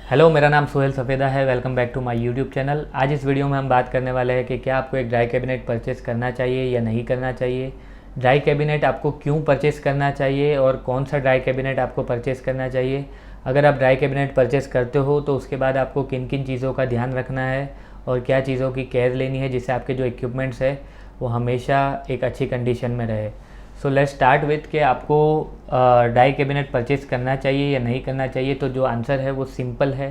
Hello, मेरा नाम सोहेल सफ़ेदा है। Welcome back to my YouTube channel. आज इस वीडियो में हम बात करने वाले हैं कि क्या आपको एक ड्राई कैबिनेट परचेज़ करना चाहिए या नहीं करना चाहिए, ड्राई कैबिनेट आपको क्यों परचेज़ करना चाहिए और कौन सा ड्राई कैबिनेट आपको परचेज़ करना चाहिए। अगर आप ड्राई कैबिनेट परचेज़ करते हो तो उसके बाद आपको किन किन चीज़ों का ध्यान रखना है और क्या चीज़ों की केयर लेनी है जिससे आपके जो इक्विपमेंट्स है वो हमेशा एक अच्छी कंडीशन में रहे। सो लेट्स स्टार्ट विथ कि आपको ड्राई कैबिनेट परचेज़ करना चाहिए या नहीं करना चाहिए। तो जो आंसर है वो सिंपल है,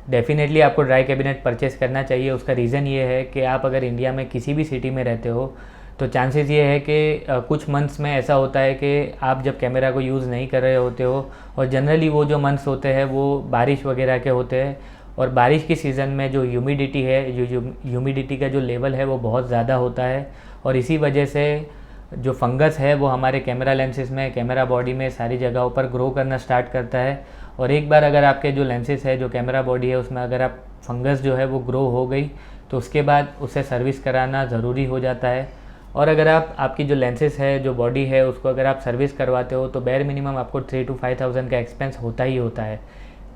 डेफिनेटली आपको ड्राई कैबिनेट परचेज़ करना चाहिए। उसका रीज़न ये है कि आप अगर इंडिया में किसी भी सिटी में रहते हो तो चांसेस ये है कि कुछ मंथ्स में ऐसा होता है कि आप जब कैमरा को यूज़ नहीं कर रहे होते हो, और जनरली वो जो मंथ्स होते हैं वो बारिश वगैरह के होते हैं, और बारिश की सीज़न में जो ह्यूमिडिटी है, जो ह्यूमिडिटी का जो लेवल है वो बहुत ज़्यादा होता है, और इसी वजह से जो फंगस है वो हमारे कैमरा लेंसेज में, कैमरा बॉडी में सारी जगहों पर ग्रो करना स्टार्ट करता है। और एक बार अगर आपके जो लेंसेज है, जो कैमरा बॉडी है, उसमें अगर आप फंगस जो है वो ग्रो हो गई तो उसके बाद उसे सर्विस कराना ज़रूरी हो जाता है। और अगर आपकी जो लेंसेज है, जो बॉडी है, उसको अगर आप सर्विस करवाते हो तो बेयर मिनिमम आपको 3 to 5,000 का एक्सपेंस होता ही होता है।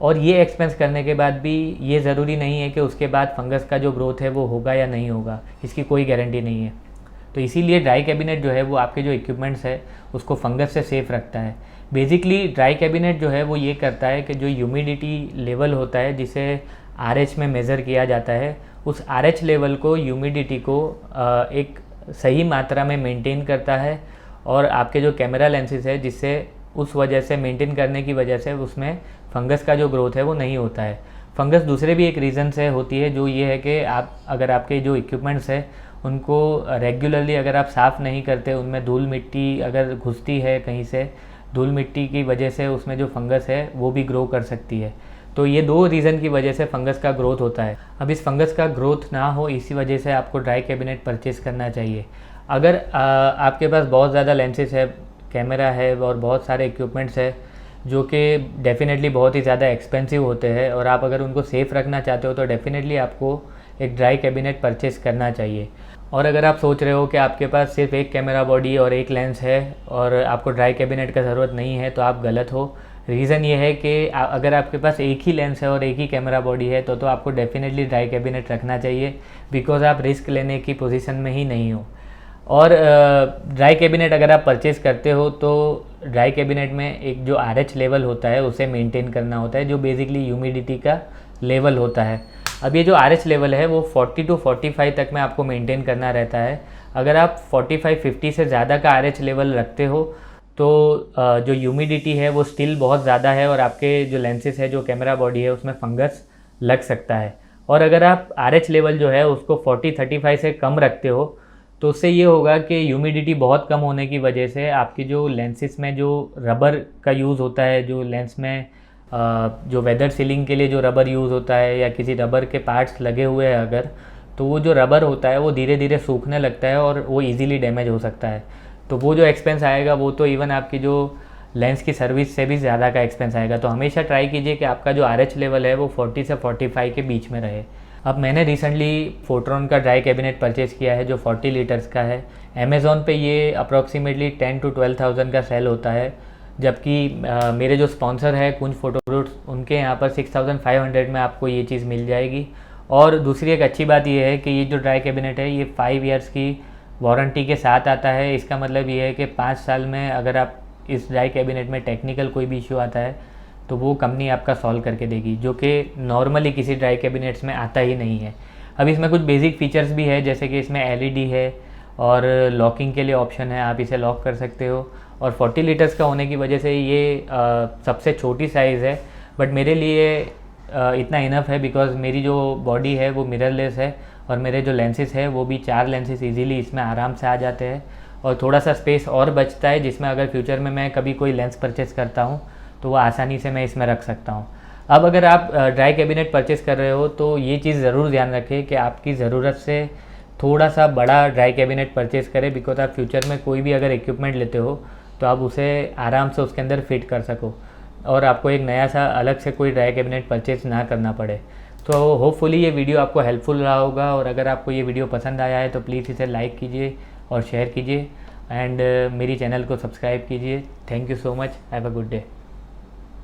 और ये एक्सपेंस करने के बाद भी ये ज़रूरी नहीं है कि उसके बाद फंगस का जो ग्रोथ है वो होगा या नहीं होगा, इसकी कोई गारंटी नहीं है। तो इसीलिए ड्राई कैबिनेट जो है वो आपके जो इक्विपमेंट्स है उसको फंगस से सेफ़ रखता है। बेसिकली ड्राई कैबिनेट जो है वो ये करता है कि जो ह्यूमिडिटी लेवल होता है जिसे RH में मेज़र किया जाता है, उस RH लेवल को, ह्यूमिडिटी को एक सही मात्रा में मेंटेन करता है, और आपके जो कैमरा लेंसेज है जिससे उस वजह से, मेंटेन करने की वजह से उसमें फंगस का जो ग्रोथ है वो नहीं होता है। फंगस दूसरे भी एक रीज़न से होती है, जो ये है कि अगर आपके जो इक्विपमेंट्स है उनको रेगुलरली अगर आप साफ़ नहीं करते, उनमें धूल मिट्टी अगर घुसती है कहीं से, धूल मिट्टी की वजह से उसमें जो फंगस है वो भी ग्रो कर सकती है। तो ये दो रीज़न की वजह से फंगस का ग्रोथ होता है। अब इस फंगस का ग्रोथ ना हो, इसी वजह से आपको ड्राई कैबिनेट परचेज़ करना चाहिए। अगर आपके पास बहुत ज़्यादा लेंसेज है, कैमरा है और बहुत सारे इक्विपमेंट्स है जो कि डेफ़िनेटली बहुत ही ज़्यादा एक्सपेंसिव होते हैं, और आप अगर उनको सेफ़ रखना चाहते हो तो डेफ़िनेटली आपको एक ड्राई कैबिनेट परचेज़ करना चाहिए। और अगर आप सोच रहे हो कि आपके पास सिर्फ एक कैमरा बॉडी और एक लेंस है और आपको ड्राई कैबिनेट का ज़रूरत नहीं है, तो आप गलत हो। रीज़न ये है कि अगर आपके पास एक ही लेंस है और एक ही कैमरा बॉडी है तो आपको डेफ़िनेटली ड्राई कैबिनेट रखना चाहिए, बिकॉज़ आप रिस्क लेने की पोजीशन में ही नहीं हो। और ड्राई कैबिनेट अगर आप परचेज़ करते हो तो ड्राई कैबिनेट में एक जो RH लेवल होता है उसे मेंटेन करना होता है, जो बेसिकली ह्यूमिडिटी का लेवल होता है। अब ये जो RH लेवल है वो 40 to 45 तक में आपको मेंटेन करना रहता है। अगर आप 45-50 से ज़्यादा का RH लेवल रखते हो तो जो ह्यूमिडिटी है वो स्टिल बहुत ज़्यादा है, और आपके जो लेंसेज है, जो कैमरा बॉडी है, उसमें फंगस लग सकता है। और अगर आप RH लेवल जो है उसको 40-35 से कम रखते हो तो उससे ये होगा कि ह्यूमिडिटी बहुत कम होने की वजह से आपकी जो लेंसेज में जो रबर का यूज़ होता है, जो लेंस में जो वेदर सीलिंग के लिए जो रबर यूज़ होता है या किसी रबर के पार्ट्स लगे हुए हैं अगर, तो वो जो रबर होता है वो धीरे धीरे सूखने लगता है और वो इजीली डैमेज हो सकता है। तो वो जो एक्सपेंस आएगा वो तो इवन आपकी जो लेंस की सर्विस से भी ज़्यादा का एक्सपेंस आएगा। तो हमेशा ट्राई कीजिए कि आपका जो RH लेवल है वो 40 से 45 के बीच में रहे। अब मैंने रिसेंटली फोटोन का ड्राई कैबिनेट परचेज़ किया है जो 40 लीटर्स का है। अमेज़ॉन पे ये अप्रॉक्सीमेटली 10 to 12,000 का सेल होता है, जबकि मेरे जो स्पॉन्सर है कुंज फोटो फ्रूट्स, उनके यहाँ पर 6,500 में आपको ये चीज़ मिल जाएगी। और दूसरी एक अच्छी बात ये है कि ये जो ड्राई कैबिनेट है ये 5 ईयर्स की वारंटी के साथ आता है। इसका मतलब ये है कि 5 साल में अगर आप इस ड्राई कैबिनेट में टेक्निकल कोई भी इशू आता है तो वो कंपनी आपका सॉल्व करके देगी, जो कि नॉर्मली किसी ड्राई कैबिनेट्स में आता ही नहीं है। अब इसमें कुछ बेसिक फीचर्स भी है, जैसे कि इसमें LED है और लॉकिंग के लिए ऑप्शन है, आप इसे लॉक कर सकते हो। और 40 लीटर्स का होने की वजह से ये सबसे छोटी साइज़ है, बट मेरे लिए इतना इनफ है, बिकॉज़ मेरी जो बॉडी है वो मिररलेस है और मेरे जो लेंसेज है वो भी 4 लेंसेज इजीली इसमें आराम से आ जाते हैं, और थोड़ा सा स्पेस और बचता है जिसमें अगर फ्यूचर में मैं कभी कोई लेंस परचेज़ करता हूँ तो वो आसानी से मैं इसमें रख सकता हूँ। अब अगर आप ड्राई कैबिनेट परचेज़ कर रहे हो तो ये चीज़ ज़रूर ध्यान रखें कि आपकी ज़रूरत से थोड़ा सा बड़ा ड्राई कैबिनेट परचेज़ करें, बिकॉज आप फ्यूचर में कोई भी अगर इक्विपमेंट लेते हो तो आप उसे आराम से उसके अंदर फिट कर सको और आपको एक नया सा अलग से कोई ड्राई कैबिनेट परचेज़ ना करना पड़े। तो होपफुली ये वीडियो आपको हेल्पफुल रहा होगा, और अगर आपको ये वीडियो पसंद आया है तो प्लीज़ इसे लाइक कीजिए और शेयर कीजिए, एंड मेरी चैनल को सब्सक्राइब कीजिए। Thank you so much, have a good day.